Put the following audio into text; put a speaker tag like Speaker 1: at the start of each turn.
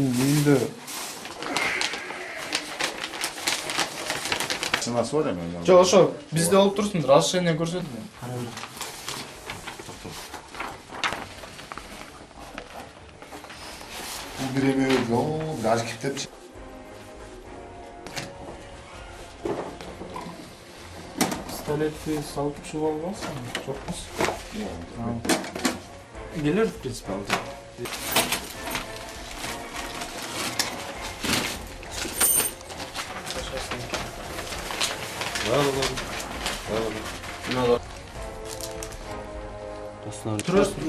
Speaker 1: Uyunda sınavı var ya ben.
Speaker 2: Жоқ, ошо бизде болуп турсун, разрешение көрсөтүн.
Speaker 1: Bu bir evi yok, biraz kitap.
Speaker 2: Пистолетти салып чыгып албайсыңбы? Жокпуз. Келер, в принципе, алды. Тұрасың.